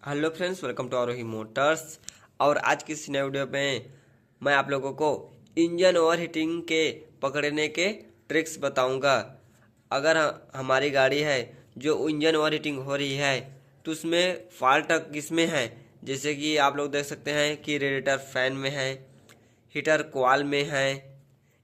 Hello friends, welcome to Aarohi motors. और आज की इस नए वीडियो में मैं आप लोगों को इंजन ओवरहीटिंग के पकड़ने के ट्रिक्स बताऊंगा। अगर हमारी गाड़ी है जो इंजन ओवरहीटिंग हो रही है तो उसमें फॉल्ट किस में है। जैसे कि आप लोग देख सकते हैं कि रेडिएटर फैन में है, हीटर कॉइल में है,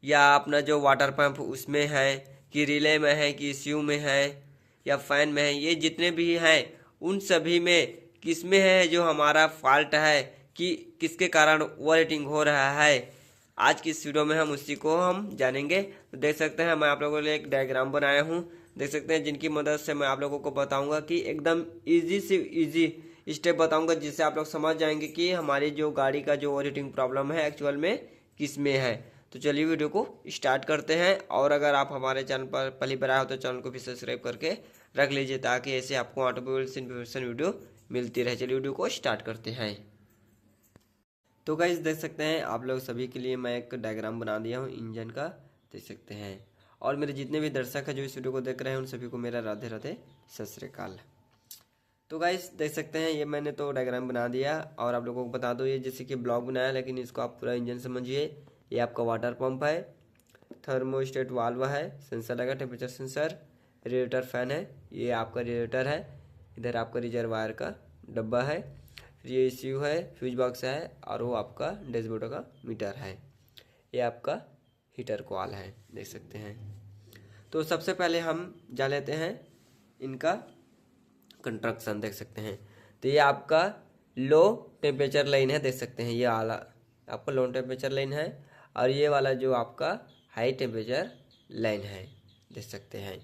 या अपना जो वाटर पंप उसमें है, कि रिले में है, कि ईसीयू में है, या फैन में है। ये जितने भी हैं उन सभी में किस में है जो हमारा फॉल्ट है, कि किसके कारण ओवर हीटिंग हो रहा है। आज की इस वीडियो में हम उसी को हम जानेंगे। तो देख सकते हैं मैं आप लोगों के लिए एक डायग्राम बनाया हूँ, देख सकते हैं, जिनकी मदद से मैं आप लोगों को बताऊंगा कि एकदम इजी से इजी स्टेप बताऊंगा, जिससे आप लोग समझ जाएंगे कि हमारी जो गाड़ी का जो ओवर हीटिंग प्रॉब्लम है एक्चुअल में किस में है। तो चलिए वीडियो को स्टार्ट करते हैं। और अगर आप हमारे चैनल पर पहली बार आए हो तो चैनल को भी सब्सक्राइब करके रख लीजिए, ताकि ऐसे आपको ऑटोमोबाइल्स इन्फॉर्मेशन वीडियो मिलती रहे। चलिए वीडियो को स्टार्ट करते हैं। तो गाइस देख सकते हैं आप लोग सभी के लिए मैं एक डायग्राम बना दिया हूँ इंजन का, देख सकते हैं। और मेरे जितने भी दर्शक हैं जो इस वीडियो को देख रहे हैं उन सभी को मेरा राधे राधे सत श्री अकाल। तो गाइस देख सकते हैं ये मैंने तो डायग्राम बना दिया, और आप लोगों को बता दो ये जैसे कि ब्लॉग बनाया, लेकिन इसको आप पूरा इंजन समझिए। ये आपका वाटर पंप है, थर्मोस्टेट वाल्व है, सेंसर लगा टेम्परेचर सेंसर, रेडिएटर फैन है, ये आपका रेडिएटर है, इधर आपका रिजर्वायर का डब्बा है, फिर ये ईसीयू है, फ्यूज बॉक्स है, और वो आपका डैशबोर्ड का मीटर है। ये आपका हीटर कॉइल है, देख सकते हैं। तो सबसे पहले हम जान लेते हैं इनका कंस्ट्रक्शन, देख सकते हैं। तो ये आपका लो टेम्परेचर लाइन है, देख सकते हैं। ये वाला आपका लो टेम्परेचर लाइन है, और ये वाला जो आपका हाई टेम्परेचर लाइन है, देख सकते हैं।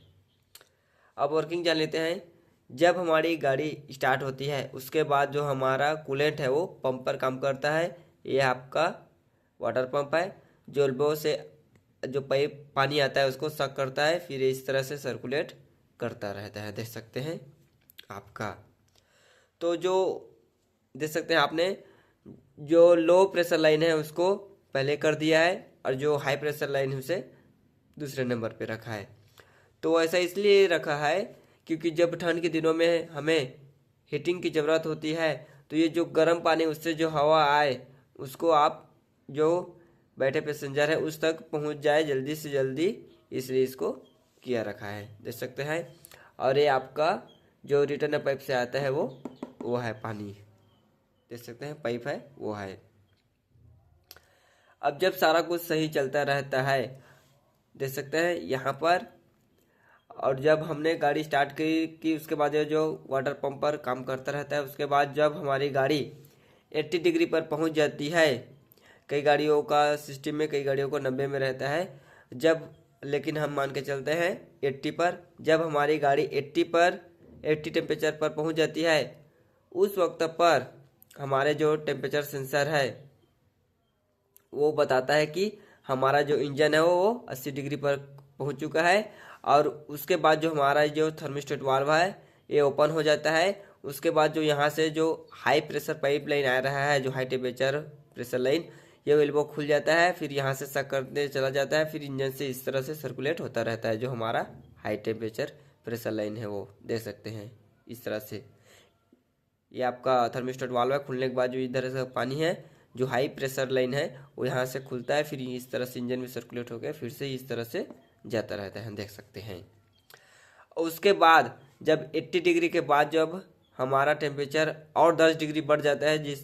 अब वर्किंग जान लेते हैं। जब हमारी गाड़ी स्टार्ट होती है उसके बाद जो हमारा कूलेंट है वो पंप पर काम करता है। ये आपका वाटर पंप है, जो एल्बो से जो पाइप पानी आता है उसको सक करता है, फिर इस तरह से सर्कुलेट करता रहता है, देख सकते हैं आपका। तो जो देख सकते हैं आपने जो लो प्रेशर लाइन है उसको पहले कर दिया है, और जो हाई प्रेशर लाइन है उसे दूसरे नंबर पे रखा है। तो ऐसा इसलिए रखा है क्योंकि जब ठंड के दिनों में हमें हीटिंग की ज़रूरत होती है तो ये जो गर्म पानी उससे जो हवा आए उसको आप जो बैठे पैसेंजर है उस तक पहुंच जाए जल्दी से जल्दी, इसलिए इसको किया रखा है, देख सकते हैं। और ये आपका जो रिटर्न पाइप से आता है वो है पानी, देख सकते हैं, पाइप है वो है। अब जब सारा कुछ सही चलता रहता है, देख सकते हैं यहाँ पर, और जब हमने गाड़ी स्टार्ट की उसके बाद ये जो वाटर पंप पर काम करता रहता है, उसके बाद जब हमारी गाड़ी 80 डिग्री पर पहुंच जाती है, कई गाड़ियों का सिस्टम में, कई गाड़ियों को 90 में रहता है, जब लेकिन हम मान के चलते हैं 80 पर। जब हमारी गाड़ी 80 टेम्परेचर पर पहुंच जाती है उस वक्त पर हमारे जो टेम्परेचर सेंसर है वो बताता है कि हमारा जो इंजन है वो 80 डिग्री पर पहुंच चुका है। और उसके बाद जो हमारा जो थर्मिस्टेट वाल्व है ये ओपन हो जाता है। उसके बाद जो यहाँ से जो हाई प्रेशर पाइप लाइन आ रहा है, जो हाई टेम्परेचर प्रेशर लाइन, ये वेल्व खुल जाता है, फिर यहाँ से सक करते चला जाता है, फिर इंजन से इस तरह से सर्कुलेट होता रहता है। जो हमारा हाई टेम्परेचर प्रेशर लाइन है वो देख सकते हैं इस तरह से। ये आपका थर्मिस्टेट वाल्व है, खुलने के बाद जो इधर से पानी है जो हाई प्रेशर लाइन है वो यहाँ से खुलता है, फिर इस तरह से इंजन में सर्कुलेट हो गया, फिर से इस तरह से जाता रहता है, देख सकते हैं। उसके बाद जब 80 डिग्री के बाद जब हमारा टेम्परेचर और 10 डिग्री बढ़ जाता है,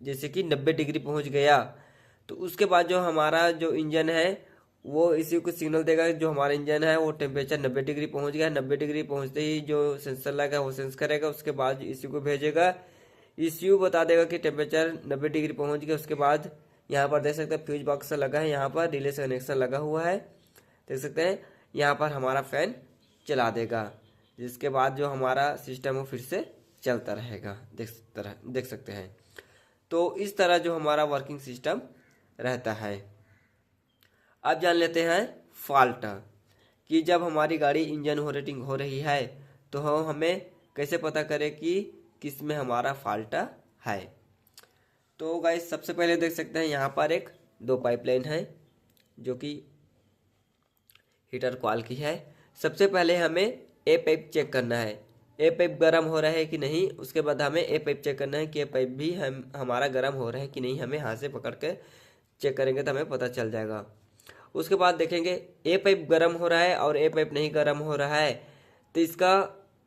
जैसे कि 90 डिग्री पहुंच गया, तो उसके बाद जो हमारा जो इंजन है वो इसी को सिग्नल देगा कि जो हमारा इंजन है वो टेम्परेचर 90 डिग्री पहुंच गया। 90 डिग्री पहुंचते ही जो सेंसर लगा वो सेंस करेगा, उसके बाद इसी को भेजेगा, ईसीयू बता देगा कि टेम्परेचर 90 डिग्री पहुंच गया। उसके बाद यहाँ पर देख सकते हैं फ्यूज बॉक्स लगा है, यहाँ पर रिले से कनेक्शन लगा हुआ है, देख सकते हैं। यहाँ पर हमारा फैन चला देगा, जिसके बाद जो हमारा सिस्टम वो फिर से चलता रहेगा, देख सकते हैं। तो इस तरह जो हमारा वर्किंग सिस्टम रहता है। अब जान लेते हैं फॉल्ट, कि जब हमारी गाड़ी इंजन ओवरहीटिंग हो रही है तो हमें कैसे पता करें कि किस में हमारा फॉल्ट है। तो गाइस सबसे पहले देख सकते हैं यहाँ पर एक दो पाइपलाइन है जो कि हीटर कॉइल की है। सबसे पहले हमें ए पाइप चेक करना है, ए पाइप गर्म हो रहा है कि नहीं। उसके बाद हमें ए पाइप चेक करना है कि ए पाइप भी हमारा गर्म हो रहा है कि नहीं। हमें हाथ से पकड़ के चेक करेंगे तो हमें पता चल जाएगा। उसके बाद देखेंगे ए पाइप गर्म हो रहा है और ए पाइप नहीं गर्म हो रहा है, तो इसका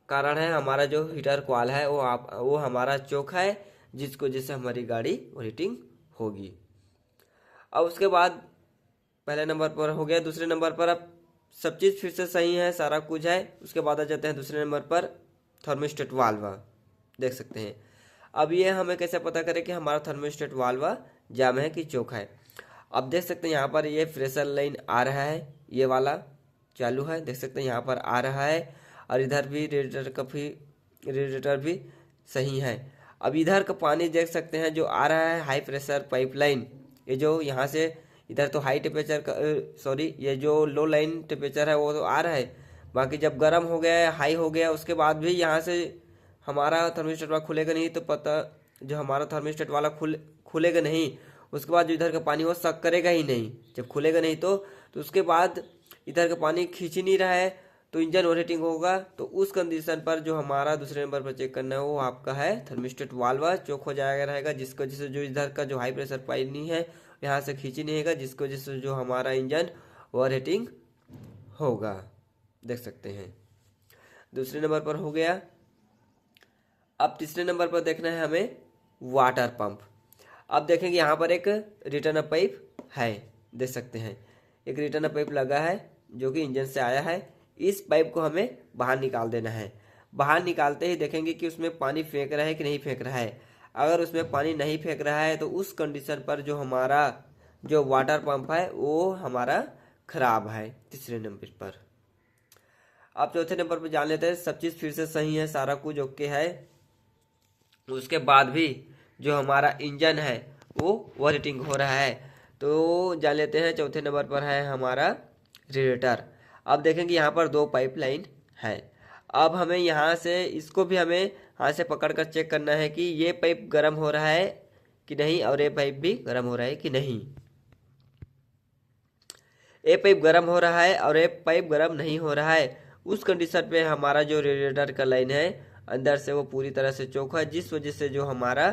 कारण है हमारा जो हीटर कॉइल है वो हमारा चोक है, जिससे हमारी गाड़ी हीटिंग होगी। अब उसके बाद पहले नंबर पर हो गया। दूसरे नंबर पर अब सब चीज़ फिर से सही है, सारा कुछ है। उसके बाद आ जाते हैं दूसरे नंबर पर थर्मोस्टेट वाल्व। देख सकते हैं। अब ये हमें कैसे पता करें कि हमारा थर्मोस्टेट वाल्व जाम है कि चोक है। अब देख सकते हैं यहाँ पर ये प्रेशर लाइन आ रहा है, ये वाला चालू है, देख सकते हैं यहाँ पर आ रहा है। और इधर भी रेडिएटर भी सही है। अब इधर का पानी देख सकते हैं जो आ रहा है हाई प्रेशर पाइपलाइन, ये जो यहाँ से इधर तो हाई टेम्परेचर का सॉरी ये जो लो लाइन टेम्परेचर है वो तो आ रहा है। बाकी जब गर्म हो गया है, हाई हो गया, उसके बाद भी यहाँ से हमारा थर्मिस्टेट वाला खुलेगा नहीं, तो पता जो हमारा थर्मिस्टेट वाला खुलेगा नहीं। उसके बाद जो इधर का पानी वो सक करेगा ही नहीं। जब खुलेगा नहीं तो उसके बाद इधर का पानी खींच ही नहीं रहा है, तो इंजन ओवरहीटिंग होगा। तो उस कंडीशन पर जो हमारा दूसरे नंबर पर चेक करना है वो आपका है थर्मिस्टेट वाल्व चोक हो जाएगा रहेगा, जिसको जिससे जो इधर का जो हाई प्रेशर पाइप नहीं है यहाँ से खींची नहीं है, जिसको जिससे जो हमारा इंजन ओवरहीटिंग होगा। देख सकते हैं दूसरे नंबर पर हो गया। अब तीसरे नंबर पर देखना है हमें वाटर पंप। अब देखेंगे यहाँ पर एक रिटर्न पाइप है, देख सकते हैं एक रिटर्न पाइप लगा है जो कि इंजन से आया है। इस पाइप को हमें बाहर निकाल देना है। बाहर निकालते ही देखेंगे कि उसमें पानी फेंक रहा है कि नहीं फेंक रहा है। अगर उसमें पानी नहीं फेंक रहा है तो उस कंडीशन पर जो हमारा जो वाटर पंप है वो हमारा खराब है, तीसरे नंबर पर। अब चौथे नंबर पर जान लेते हैं। सब चीज़ फिर से सही है, सारा कुछ ओके है। उसके बाद भी जो हमारा इंजन है वो ओवरहीटिंग हो रहा है, तो जान लेते हैं चौथे नंबर पर है हमारा रेडिएटर। अब देखेंगे यहाँ पर दो पाइप लाइन है। अब हमें यहाँ से इसको भी हमें हाथ से पकड़ कर चेक करना है कि ये पाइप गर्म हो रहा है कि नहीं और ये पाइप भी गर्म हो रहा है कि नहीं। ये पाइप गर्म हो रहा है और ये पाइप गर्म नहीं हो रहा है, उस कंडीशन पे हमारा जो रेडिएटर का लाइन है अंदर से वो पूरी तरह से चोक है, जिस वजह से जो हमारा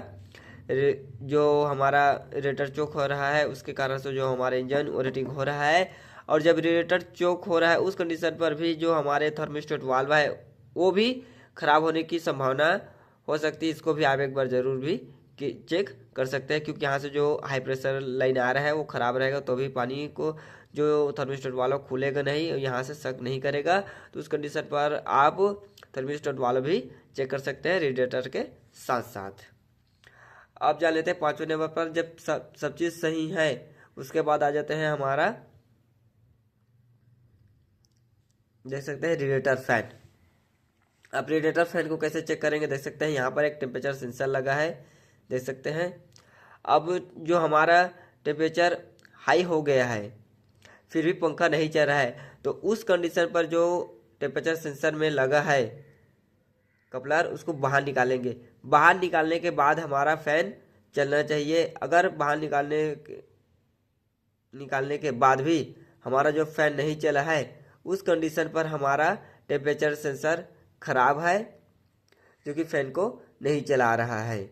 रेडिएटर चोक हो रहा है उसके कारण से जो हमारा इंजन ओवरहीटिंग हो रहा है। और जब रेडिएटर चोक हो रहा है उस कंडीशन पर भी जो हमारे थर्मिस्टेट वाल्व है वो भी खराब होने की संभावना हो सकती है। इसको भी आप एक बार ज़रूर भी चेक कर सकते हैं, क्योंकि यहाँ से जो हाई प्रेशर लाइन आ रहा है वो ख़राब रहेगा तो भी पानी को जो थर्मिस्टेट वाल्व खुलेगा नहीं, यहाँ से सक नहीं करेगा। तो उस कंडीशन पर आप थर्मिस्टेट वाल्व भी चेक कर सकते हैं रेडिएटर के साथ साथ। अब जान लेते हैं पाँचवें नंबर पर। जब सब चीज़ सही है उसके बाद आ जाते हैं हमारा, देख सकते हैं रेडिएटर फैन। अब रेडिएटर फैन को कैसे चेक करेंगे, देख सकते हैं यहाँ पर एक टेम्परेचर सेंसर लगा है, देख सकते हैं। अब जो हमारा टेम्परेचर हाई हो गया है फिर भी पंखा नहीं चल रहा है, तो उस कंडीशन पर जो टेम्परेचर सेंसर में लगा है कपलर उसको बाहर निकालेंगे। बाहर निकालने के बाद हमारा फैन चलना चाहिए। अगर बाहर निकालने के बाद भी हमारा जो फैन नहीं चला है उस कंडीशन पर हमारा टेम्परेचर सेंसर खराब है, क्योंकि फैन को नहीं चला रहा है।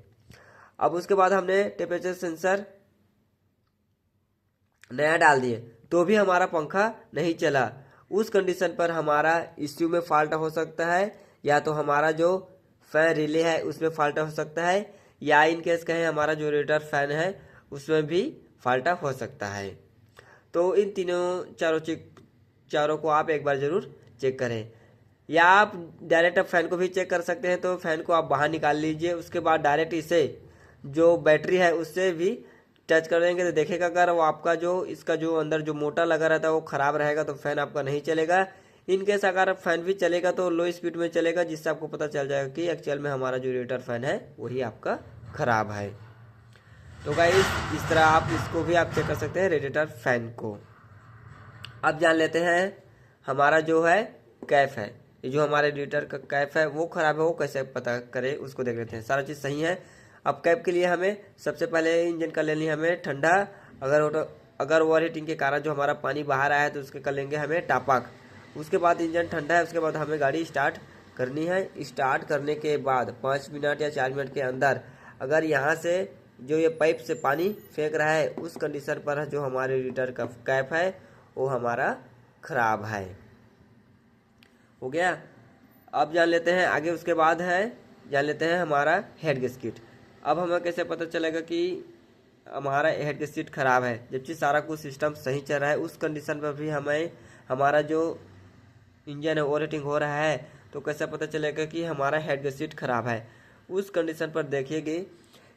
अब उसके बाद हमने टेम्परेचर सेंसर नया डाल दिए तो भी हमारा पंखा नहीं चला। उस कंडीशन पर हमारा ECU में फॉल्ट हो सकता है, या तो हमारा जो फैन रिले है उसमें फॉल्ट हो सकता है, या इन केस कहें हमारा जो रेडिएटर फैन है उसमें भी फॉल्ट हो सकता है। तो इन चारों को आप एक बार ज़रूर चेक करें, या आप डायरेक्ट फैन को भी चेक कर सकते हैं। तो फैन को आप बाहर निकाल लीजिए, उसके बाद डायरेक्ट इसे जो बैटरी है उससे भी टच कर देंगे तो देखेगा अगर वो आपका जो इसका जो अंदर जो मोटर लगा रहता है वो ख़राब रहेगा तो फैन आपका नहीं चलेगा। इनकेस अगर फैन भी चलेगा तो लो स्पीड में चलेगा, जिससे आपको पता चल जाएगा कि एक्चुअल में हमारा जो रेडिएटर फैन है वही आपका ख़राब है। तो गाइस इस तरह आप इसको भी आप चेक कर सकते हैं रेडिएटर फैन को। अब जान लेते हैं हमारा जो है कैप है, ये जो हमारे रेडिएटर का कैप है वो ख़राब है, वो कैसे पता करें उसको देख लेते हैं। सारा चीज़ सही है। अब कैप के लिए हमें सबसे पहले इंजन कर लेनी हमें ठंडा। अगर ओवरहीटिंग के कारण जो हमारा पानी बाहर आया है तो उसके कर लेंगे हमें टापक। उसके बाद इंजन ठंडा है, उसके बाद हमें गाड़ी स्टार्ट करनी है। स्टार्ट करने के बाद 5 मिनट या 4 मिनट के अंदर अगर यहाँ से जो ये पाइप से पानी फेंक रहा है, उस कंडीशन पर जो हमारे रेडिएटर का कैप है वो हमारा खराब है। हो गया। अब जान लेते हैं आगे, उसके बाद जान लेते हैं हमारा हेड गैस्केट। अब हमें कैसे पता चलेगा कि हमारा हेड गैस्केट खराब है, जबकि सारा कुछ सिस्टम सही चल रहा है। उस कंडीशन पर भी हमें हमारा जो इंजन है ओवरहीटिंग हो रहा है, तो कैसे पता चलेगा कि हमारा हेड गैस्केट खराब है। उस कंडीशन पर देखिएगा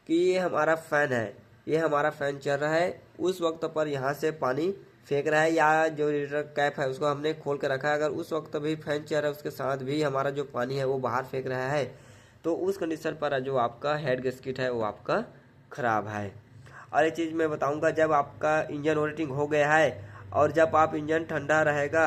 कि ये हमारा फ़ैन है, ये हमारा फ़ैन चल रहा है, उस वक्त पर यहाँ से पानी फेंक रहा है, या जो रेडिएटर कैप है उसको हमने खोल कर रखा है, अगर उस वक्त भी फैन चल रहा है उसके साथ भी हमारा जो पानी है वो बाहर फेंक रहा है, तो उस कंडीशन पर जो आपका हेड गैस्केट है वो आपका ख़राब है। और एक चीज़ मैं बताऊंगा, जब आपका इंजन ओवरहीटिंग हो गया है और जब आप इंजन ठंडा रहेगा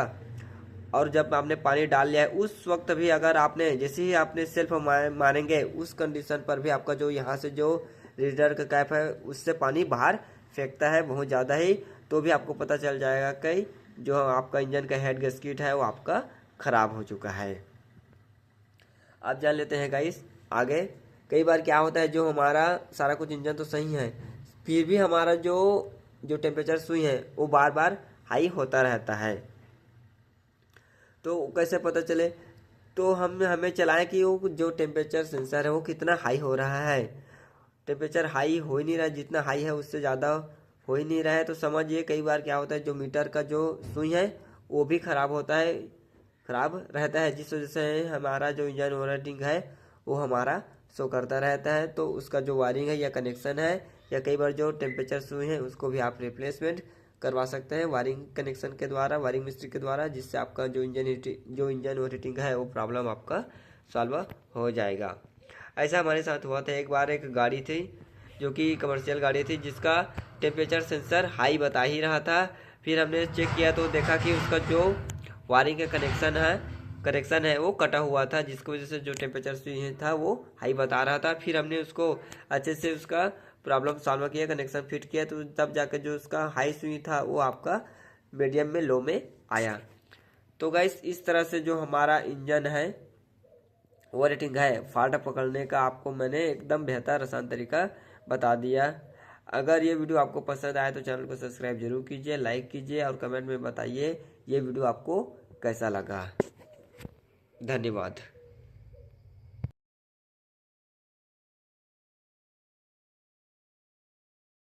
और जब आपने पानी डाल लिया है, उस वक्त भी अगर आपने जैसे ही आपने सेल्फ मारेंगे, उस कंडीशन पर भी आपका जो यहाँ से जो रेडिएटर का कैप है उससे पानी बाहर फेंकता है बहुत ज़्यादा ही, तो भी आपको पता चल जाएगा कि जो आपका इंजन का हेड गैस्केट है वो आपका ख़राब हो चुका है। अब जान लेते हैं गाइस आगे। कई बार क्या होता है, जो हमारा सारा कुछ इंजन तो सही है, फिर भी हमारा जो टेम्परेचर सुई है वो बार बार हाई होता रहता है। तो कैसे पता चले, तो हमें चलाएं कि वो जो टेम्परेचर सेंसर है वो कितना हाई हो रहा है। टेम्परेचर हाई हो ही नहीं रहा, जितना हाई है उससे ज़्यादा हो ही नहीं रहा है, तो समझिए कई बार क्या होता है, जो मीटर का जो सुई है वो भी ख़राब होता है, ख़राब रहता है, जिस वजह से हमारा जो इंजन ओवरहीटिंग है वो हमारा शो करता रहता है। तो उसका जो वायरिंग है या कनेक्शन है, या कई बार जो टेम्परेचर सुई है उसको भी आप रिप्लेसमेंट करवा सकते हैं वायरिंग कनेक्शन के द्वारा, वायरिंग मिस्त्री के द्वारा, जिससे आपका जो इंजन ओवरहीटिंग है वो प्रॉब्लम आपका सॉल्व हो जाएगा। ऐसा हमारे साथ हुआ था एक बार, एक गाड़ी थी जो कि कमर्शियल गाड़ी थी, जिसका टेम्परेचर सेंसर हाई बता ही रहा था। फिर हमने चेक किया तो देखा कि उसका जो वायरिंग का कनेक्शन है वो कटा हुआ था, जिसकी वजह से जो टेम्परेचर स्विच था वो हाई बता रहा था। फिर हमने उसको अच्छे से उसका प्रॉब्लम सॉल्व किया, कनेक्शन फिट किया, तो तब जाकर जो उसका हाई स्विच था वो आपका मीडियम में लो में आया। तो गाइस इस तरह से जो हमारा इंजन है ओवरहीटिंग है, फॉल्ट पकड़ने का आपको मैंने एकदम बेहतर आसान तरीका बता दिया। अगर ये वीडियो आपको पसंद आए तो चैनल को सब्सक्राइब जरूर कीजिए, लाइक कीजिए और कमेंट में बताइए ये वीडियो आपको कैसा लगा। धन्यवाद।